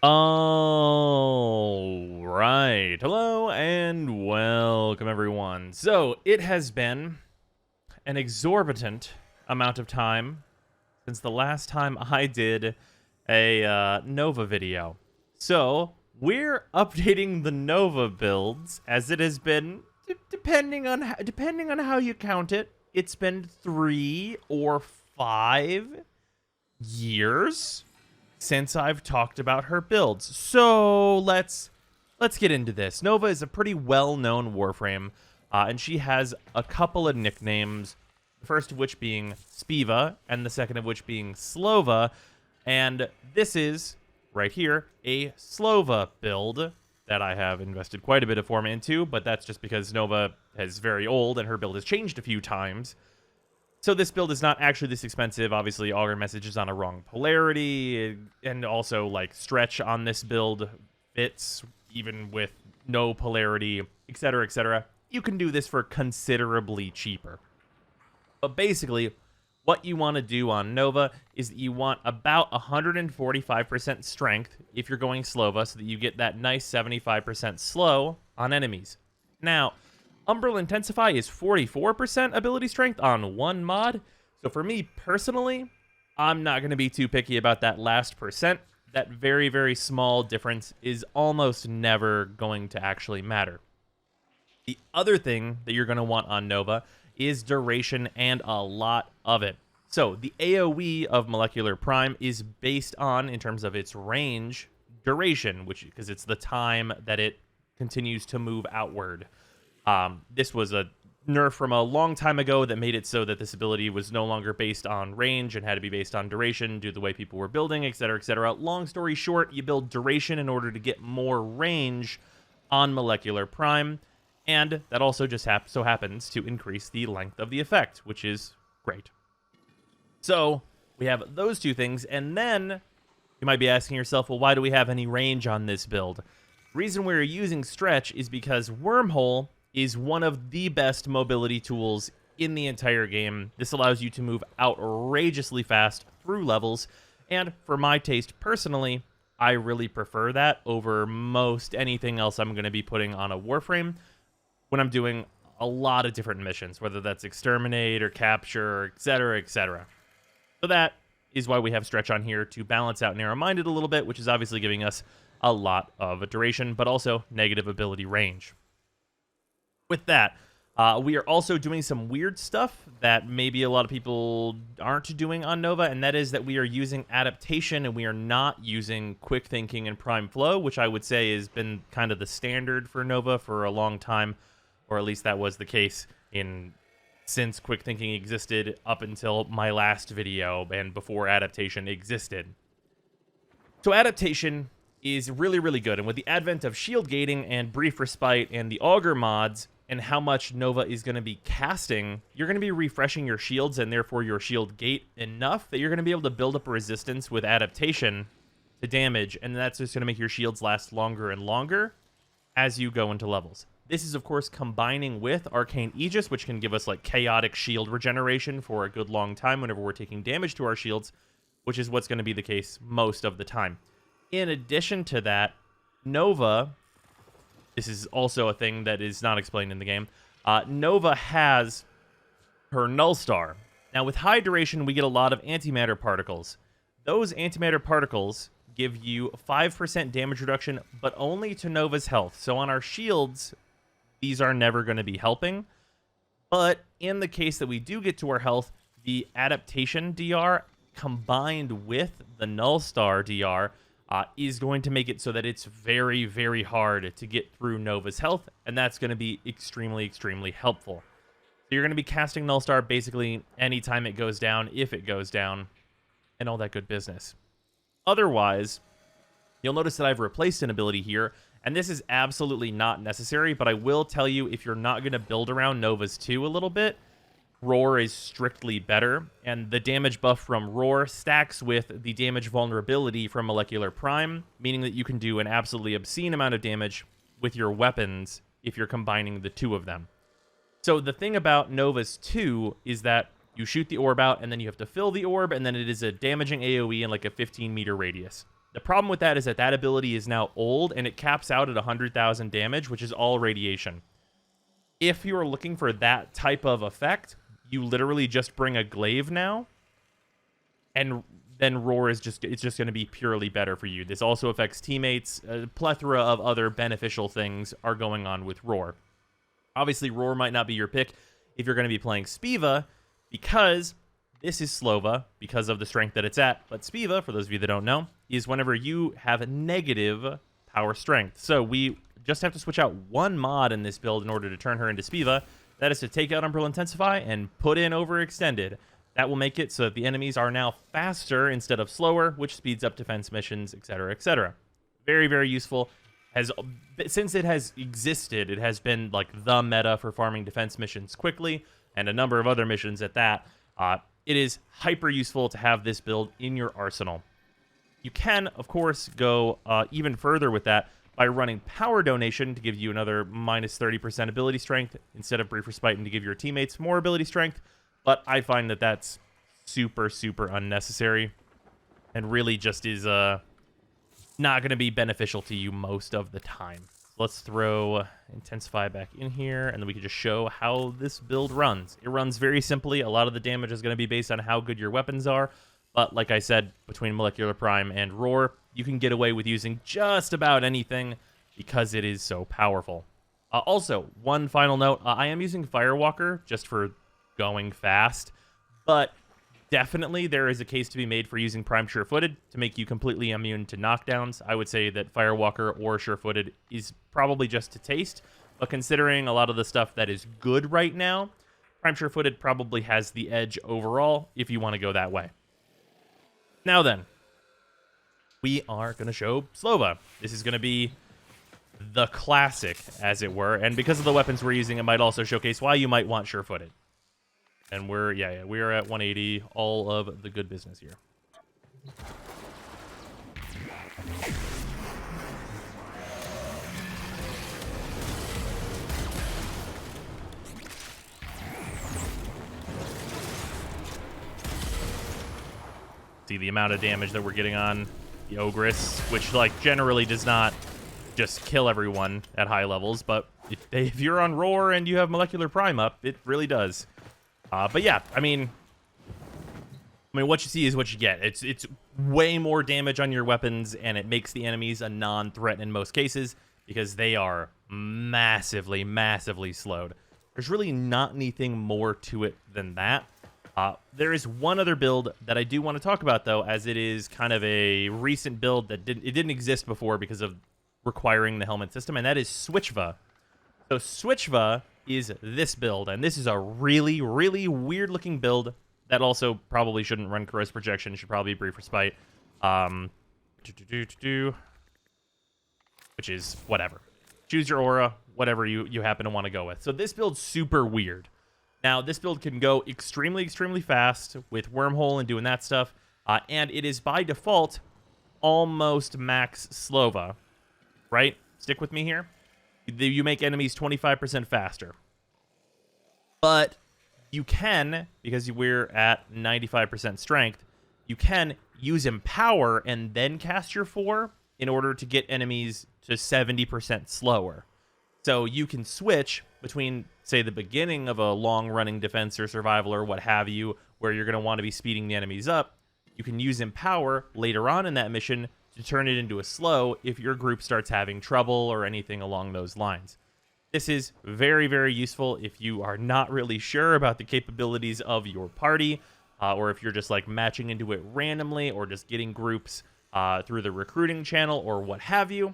All right. Hello and welcome, everyone. So, it has been an exorbitant amount of time since the last time I did a Nova video. So, we're updating the Nova builds as it has been, depending on how you count it, it's been 3 or 5 years since I've talked about her builds. So let's get into this. Nova is a pretty well-known Warframe, and she has a couple of nicknames, the first of which being Spiva, and the second of which being Slowva, and this is, right here, a Slowva build that I have invested quite a bit of form into, but that's just because Nova is very old and her build has changed a few times. So this build is not actually this expensive. Obviously, Augur Message is on a wrong polarity, and also, like, Stretch on this build fits even with no polarity, etc., etc. You can do this for considerably cheaper. But basically, what you want to do on Nova is that you want about 145% strength if you're going Slowva, so that you get that nice 75% slow on enemies. Now, Umbral Intensify is 44% ability strength on one mod. So for me personally, I'm not going to be too picky about that last percent. That very, very small difference is almost never going to actually matter. The other thing that you're going to want on Nova is duration, and a lot of it. So the AoE of Molecular Prime is based on, in terms of its range, duration, because it's the time that it continues to move outward. This was a nerf from a long time ago that made it so that this ability was no longer based on range and had to be based on duration due to the way people were building, etc., etc. Long story short, you build duration in order to get more range on Molecular Prime, and that also just so happens to increase the length of the effect, which is great. So we have those two things, and then you might be asking yourself, well, why do we have any range on this build? The reason we're using Stretch is because Wormhole is one of the best mobility tools in the entire game. This allows you to move outrageously fast through levels, and for my taste personally, I really prefer that over most anything else I'm going to be putting on a Warframe when I'm doing a lot of different missions, whether that's Exterminate or Capture, etc., etc. So that is why we have Stretch on here, to balance out Narrow-Minded a little bit, which is obviously giving us a lot of a duration, but also negative ability range. With that, we are also doing some weird stuff that maybe a lot of people aren't doing on Nova, and that is that we are using adaptation and we are not using quick thinking and prime flow, which I would say has been kind of the standard for Nova for a long time, or at least that was the case since quick thinking existed up until my last video and before adaptation existed. So adaptation is really, really good, and with the advent of shield gating and brief respite and the Augur mods, and how much Nova is going to be casting, you're going to be refreshing your shields and therefore your shield gate enough that you're going to be able to build up a resistance with adaptation to damage, and that's just going to make your shields last longer and longer as you go into levels. This is, of course, combining with Arcane Aegis, which can give us, like, chaotic shield regeneration for a good long time whenever we're taking damage to our shields, which is what's going to be the case most of the time. In addition to that, Nova, this is also a thing that is not explained in the game, Nova has her Null Star. Now, with high duration, we get a lot of antimatter particles. Those antimatter particles give you 5% damage reduction, but only to Nova's health. So on our shields, these are never going to be helping. But in the case that we do get to our health, the adaptation DR combined with the Null Star DR is going to make it so that it's very, very hard to get through Nova's health, and that's going to be extremely, extremely helpful. So you're going to be casting Null Star basically anytime it goes down, if it goes down, and all that good business. Otherwise, you'll notice that I've replaced an ability here, and this is absolutely not necessary, but I will tell you, if you're not going to build around Nova's 2 a little bit, Roar is strictly better, and the damage buff from Roar stacks with the damage vulnerability from Molecular Prime, meaning that you can do an absolutely obscene amount of damage with your weapons if you're combining the two of them. So the thing about Nova's 2 is that you shoot the orb out, and then you have to fill the orb, and then it is a damaging AoE in like a 15-meter radius. The problem with that is that that ability is now old, and it caps out at 100,000 damage, which is all radiation. If you are looking for that type of effect, you literally just bring a glaive now, and then Roar is just going to be purely better for you. This also affects teammates. A plethora of other beneficial things are going on with Roar. Obviously, Roar might not be your pick if you're going to be playing Spiva, because this is Slowva, because of the strength that it's at. But Spiva, for those of you that don't know, is whenever you have a negative power strength. So we just have to switch out one mod in this build in order to turn her into Spiva. That is to take out Umbral Intensify and put in Overextended. That will make it so that the enemies are now faster instead of slower, which speeds up defense missions, etc., etc. Very, very useful. Since it has existed, it has been like the meta for farming defense missions quickly, and a number of other missions at that. It is hyper useful to have this build in your arsenal. You can, of course, go even further with that by running Power Donation to give you another minus 30% ability strength instead of Brief Respite, and to give your teammates more ability strength. But I find that that's super, super unnecessary and really just is not going to be beneficial to you most of the time. Let's throw Intensify back in here, and then we can just show how this build runs. It runs very simply. A lot of the damage is going to be based on how good your weapons are. But like I said, between Molecular Prime and Roar, you can get away with using just about anything because it is so powerful. Also, one final note. I am using Firewalker just for going fast, but definitely there is a case to be made for using Prime Sure-Footed to make you completely immune to knockdowns. I would say that Firewalker or Sure-Footed is probably just to taste, but considering a lot of the stuff that is good right now, Prime Sure-Footed probably has the edge overall if you want to go that way. Now then, we are going to show Slowva. This is going to be the classic, as it were, and because of the weapons we're using, it might also showcase why you might want Sure-Footed. And we're at 180, all of the good business here. See the amount of damage that we're getting on the Ogress, which like generally does not just kill everyone at high levels, but if you're on Roar and you have Molecular Prime up, it really does. But yeah, I mean, what you see is what you get. It's way more damage on your weapons, and it makes the enemies a non-threat in most cases because they are massively, massively slowed. There's really not anything more to it than that. There is one other build that I do want to talk about, though, as it is kind of a recent build that didn't exist before because of requiring the Helminth system, and that is Switchva. So Switchva is this build, and this is a really, really weird-looking build that also probably shouldn't run Corrosive Projection. Should probably be Brief Respite, which is whatever. Choose your aura, whatever you happen to want to go with. So this build's super weird. Now, this build can go extremely, extremely fast with Wormhole and doing that stuff, and it is by default almost max Slowva, right? Stick with me here. You make enemies 25% faster. But you can, because we're at 95% strength, you can use Empower and then cast your 4 in order to get enemies to 70% slower. So you can switch between, say, the beginning of a long-running defense or survival or what have you, where you're going to want to be speeding the enemies up. You can use Empower later on in that mission to turn it into a slow if your group starts having trouble or anything along those lines. This is very, very useful if you are not really sure about the capabilities of your party, or if you're just like matching into it randomly or just getting groups through the recruiting channel or what have you.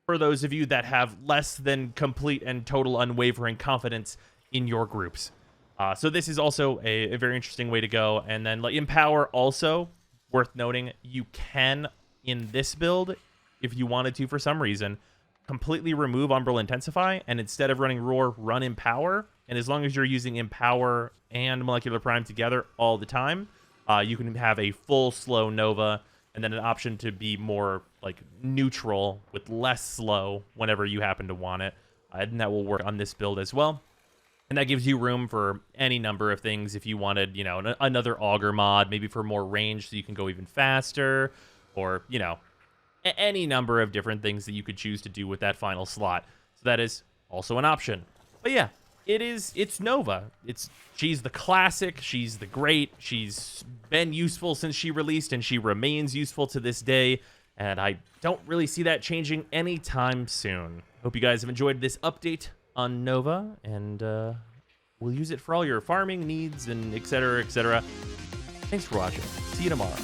For those of you that have less than complete and total unwavering confidence in your groups. So this is also a very interesting way to go. And then like Empower also, worth noting, you can, in this build, if you wanted to for some reason, completely remove Umbral Intensify, and instead of running Roar, run Empower. And as long as you're using Empower and Molecular Prime together all the time, you can have a full slow Nova, and then an option to be more like neutral with less slow whenever you happen to want it. And that will work on this build as well. And that gives you room for any number of things if you wanted, you know, another Augur mod, maybe for more range so you can go even faster, or, you know, any number of different things that you could choose to do with that final slot. So that is also an option. But yeah, it's Nova. She's the classic, she's the great, she's been useful since she released, and she remains useful to this day, and I don't really see that changing anytime soon. Hope you guys have enjoyed this update on Nova, and we'll use it for all your farming needs and etc, etc. Thanks for watching. See you tomorrow.